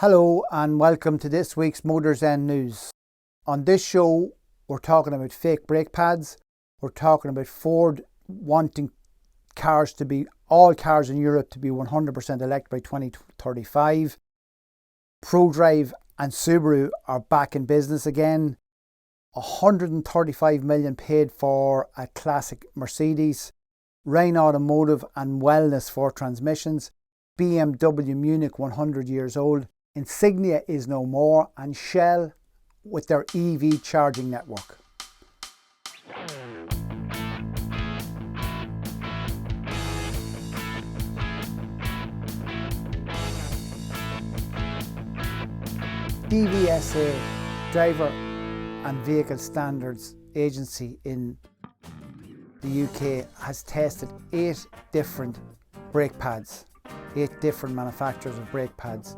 Hello and welcome to this week's MotorZen news. On this show, we're talking about fake brake pads. We're talking about Ford wanting all cars in Europe to be 100% electric by 2035. Prodrive and Subaru are back in business again. 135 million paid for a classic Mercedes. Rain Automotive and Wellness for transmissions. BMW Munich 100 years old. Insignia is no more, and Shell with their EV charging network. DBSA, Driver and Vehicle Standards Agency in the UK, has tested 8 different brake pads, 8 different manufacturers of brake pads.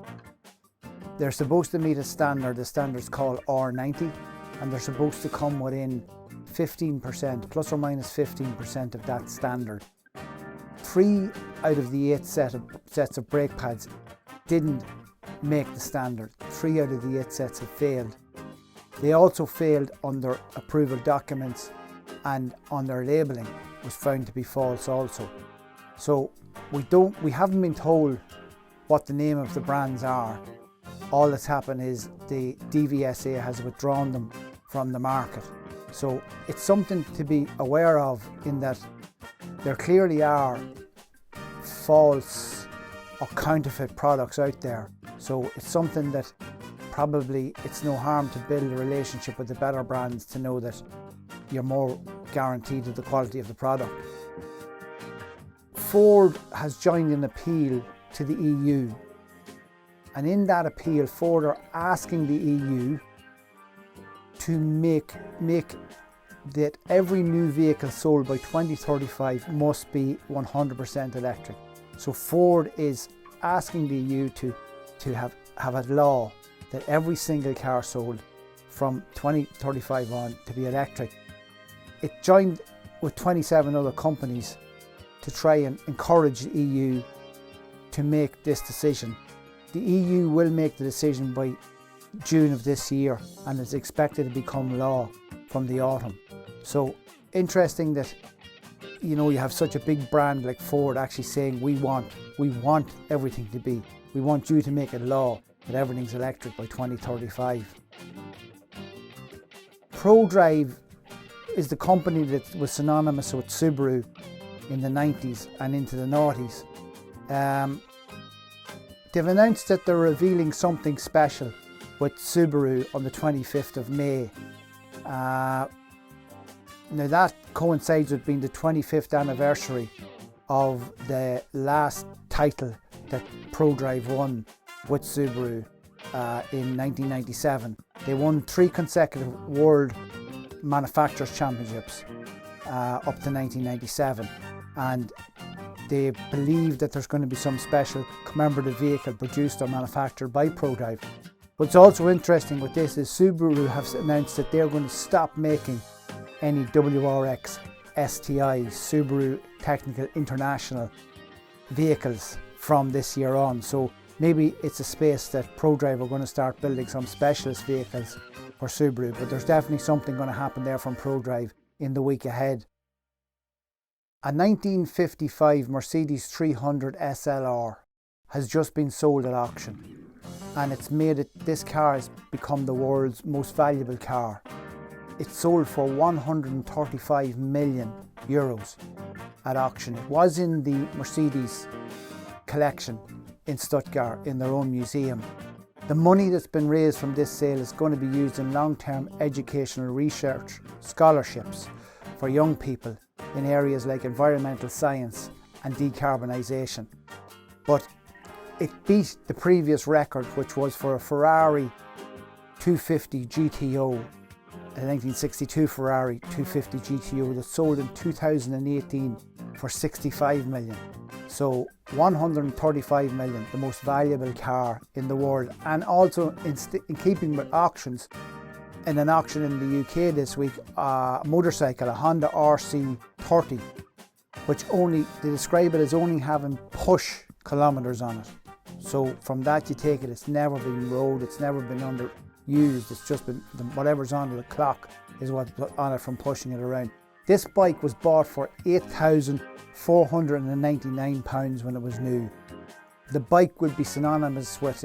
They're supposed to meet a standard, the standard's called R90, and they're supposed to come within 15%, plus or minus 15% of that standard. 3 out of the 8 sets of brake pads didn't make the standard. 3 out of the 8 sets have failed. They also failed on their approval documents, and on their labelling was found to be false also. So we haven't been told what the name of the brands are. All that's happened is the DBSA has withdrawn them from the market. So it's something to be aware of, in that there clearly are false or counterfeit products out there. So it's something that probably it's no harm to build a relationship with the better brands to know that you're more guaranteed of the quality of the product. Ford has joined an appeal to the EU. And in that appeal, Ford are asking the EU to make that every new vehicle sold by 2035 must be 100% electric. So Ford is asking the EU to have a law that every single car sold from 2035 on to be electric. It joined with 27 other companies to try and encourage the EU to make this decision. The EU will make the decision by June of this year, and is expected to become law from the autumn. So interesting that you have such a big brand like Ford actually saying we want everything to be. We want you to make it law that everything's electric by 2035. Prodrive is the company that was synonymous with Subaru in the 90s and into the noughties. They've announced that they're revealing something special with Subaru on the 25th of May. Now that coincides with being the 25th anniversary of the last title that Prodrive won with Subaru in 1997. They won 3 consecutive World Manufacturers Championships up to 1997, and they believe that there's going to be some special commemorative vehicle produced or manufactured by Prodrive. What's also interesting with this is Subaru have announced that they're going to stop making any WRX STI, Subaru Technical International vehicles from this year on. So maybe it's a space that Prodrive are going to start building some specialist vehicles for Subaru, but there's definitely something going to happen there from Prodrive in the week ahead. A 1955 Mercedes 300 SLR has just been sold at auction, and this car has become the world's most valuable car. It sold for 135 million euros at auction. It was in the Mercedes collection in Stuttgart in their own museum. The money that's been raised from this sale is going to be used in long-term educational research scholarships for young people in areas like environmental science and decarbonisation. But it beat the previous record, which was for a Ferrari 250 GTO, a 1962 Ferrari 250 GTO that sold in 2018 for 65 million. So 135 million, the most valuable car in the world. And also in keeping with auctions, in an auction in the UK this week, a motorcycle, a Honda RC30, which they describe it as only having push kilometres on it. So from that you take it, it's never been rode, it's never been underused, it's just been whatever's on the clock is what's on it from pushing it around. This bike was bought for £8,499 when it was new. The bike would be synonymous with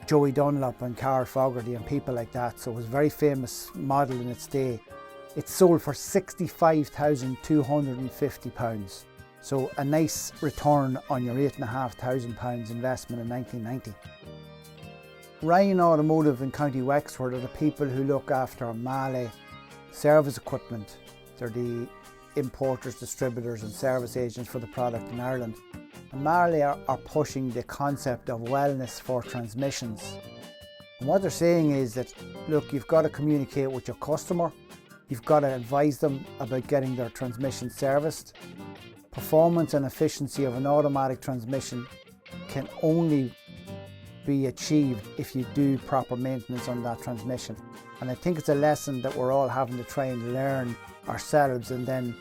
Joey Dunlop and Carl Fogarty and people like that, so it was a very famous model in its day. It sold for £65,250. So a nice return on your £8,500 investment in 1990. Ryan Automotive in County Wexford are the people who look after MAI service equipment. They're the importers, distributors and service agents for the product in Ireland. And MAI are pushing the concept of wellness for transmissions. And what they're saying is that, look, you've got to communicate with your customer, you've got to advise them about getting their transmission serviced. Performance and efficiency of an automatic transmission can only be achieved if you do proper maintenance on that transmission. And I think it's a lesson that we're all having to try and learn ourselves and then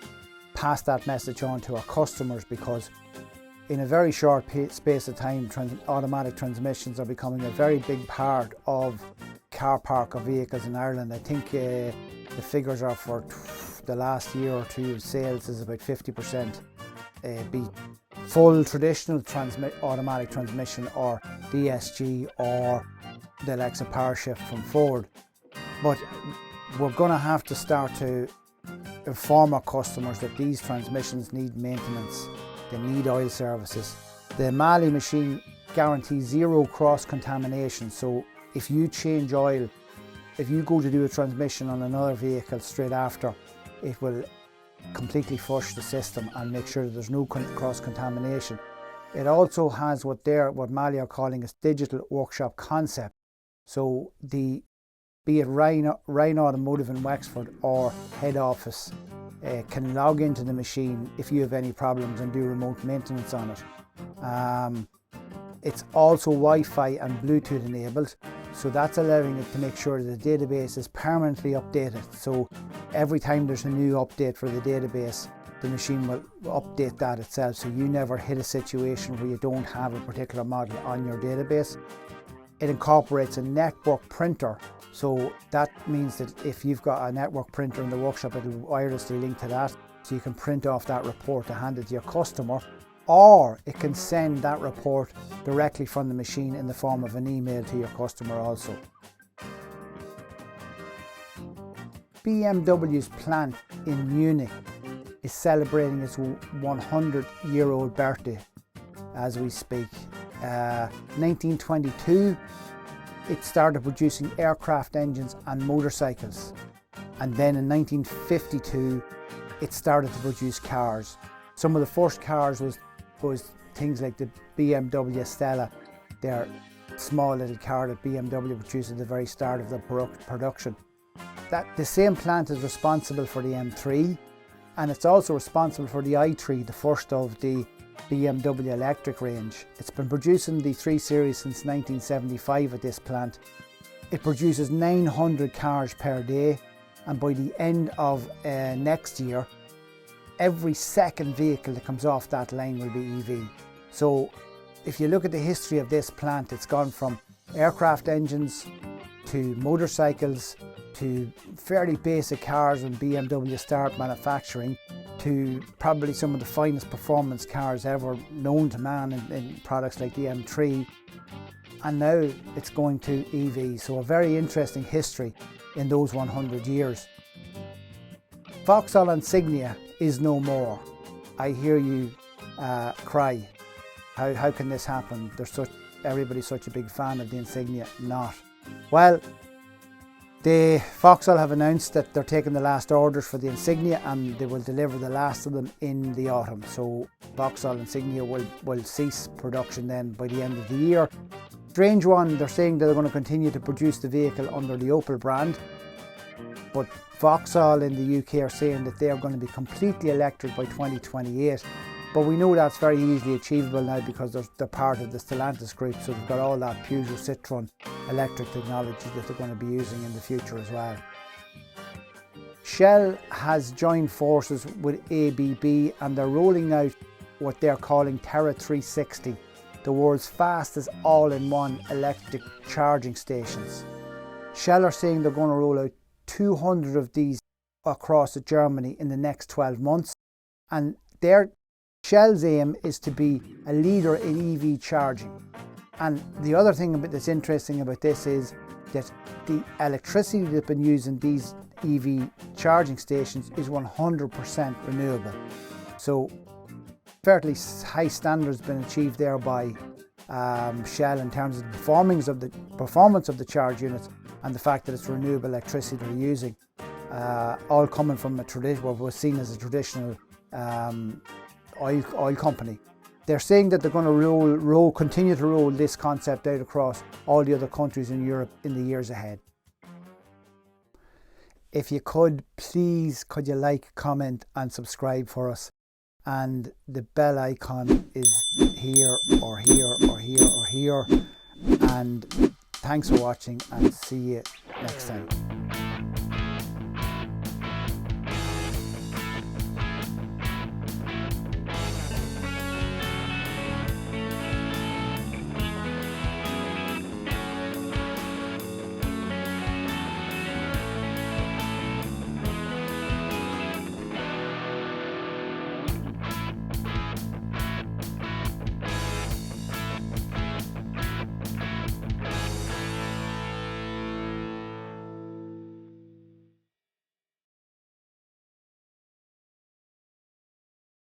pass that message on to our customers, because in a very short space of time, automatic transmissions are becoming a very big part of car park of vehicles in Ireland. I think the figures are for the last year or two of sales is about 50%. Be full traditional automatic transmission or DSG or the likes of power shift from Ford. But we're going to have to start to inform our customers that these transmissions need maintenance, they need oil services. The MAI machine guarantees zero cross-contamination, so if you change oil, if you go to do a transmission on another vehicle straight after, it will completely flush the system and make sure that there's no cross-contamination. It also has what MAI are calling a digital workshop concept. So be it Ryan Automotive in Wexford or head office can log into the machine if you have any problems and do remote maintenance on it. It's also Wi-Fi and Bluetooth enabled, so that's allowing it to make sure that the database is permanently updated. So every time there's a new update for the database, the machine will update that itself, so you never hit a situation where you don't have a particular model on your database. It incorporates a network printer, so that means that if you've got a network printer in the workshop, it will wirelessly link to that, so you can print off that report to hand it to your customer, or it can send that report directly from the machine in the form of an email to your customer also. BMW's plant in Munich is celebrating its 100-year-old birthday as we speak. 1922, it started producing aircraft engines and motorcycles. And then in 1952, it started to produce cars. Some of the first cars was things like the BMW Stella, their small little car that BMW produced at the very start of the production. The same plant is responsible for the M3, and it's also responsible for the i3, the first of the BMW electric range. It's been producing the 3 Series since 1975 at this plant. It produces 900 cars per day, and by the end of next year, every second vehicle that comes off that line will be EV. So if you look at the history of this plant, it's gone from aircraft engines to motorcycles to fairly basic cars when BMW started manufacturing, to probably some of the finest performance cars ever known to man in products like the M3, and now it's going to EV. So a very interesting history in those 100 years. Vauxhall Insignia is no more. I hear you cry. How can this happen? Everybody's such a big fan of the Insignia. Not. Well, the Vauxhall have announced that they're taking the last orders for the Insignia, and they will deliver the last of them in the autumn. So Vauxhall Insignia will cease production then by the end of the year. Strange one, they're saying that they're going to continue to produce the vehicle under the Opel brand, but Vauxhall in the UK are saying that they are going to be completely electric by 2028. But we know that's very easily achievable now because they're part of the Stellantis group, so they've got all that Peugeot Citroën electric technology that they're going to be using in the future as well. Shell has joined forces with ABB, and they're rolling out what they're calling Terra 360, the world's fastest all-in-one electric charging stations. Shell are saying they're going to roll out 200 of these across Germany in the next 12 months. And Shell's aim is to be a leader in EV charging. And the other thing that's interesting about this is that the electricity that's been used in these EV charging stations is 100% renewable. So fairly high standards been achieved there by Shell in terms of the performance of the charge units and the fact that it's renewable electricity they're using, all coming from what was seen as a traditional oil company. They're saying that they're going to continue to roll this concept out across all the other countries in Europe in the years ahead. If you could, please, could you like, comment and subscribe for us? And the bell icon is here or here or here or here. And thanks for watching and see you next time.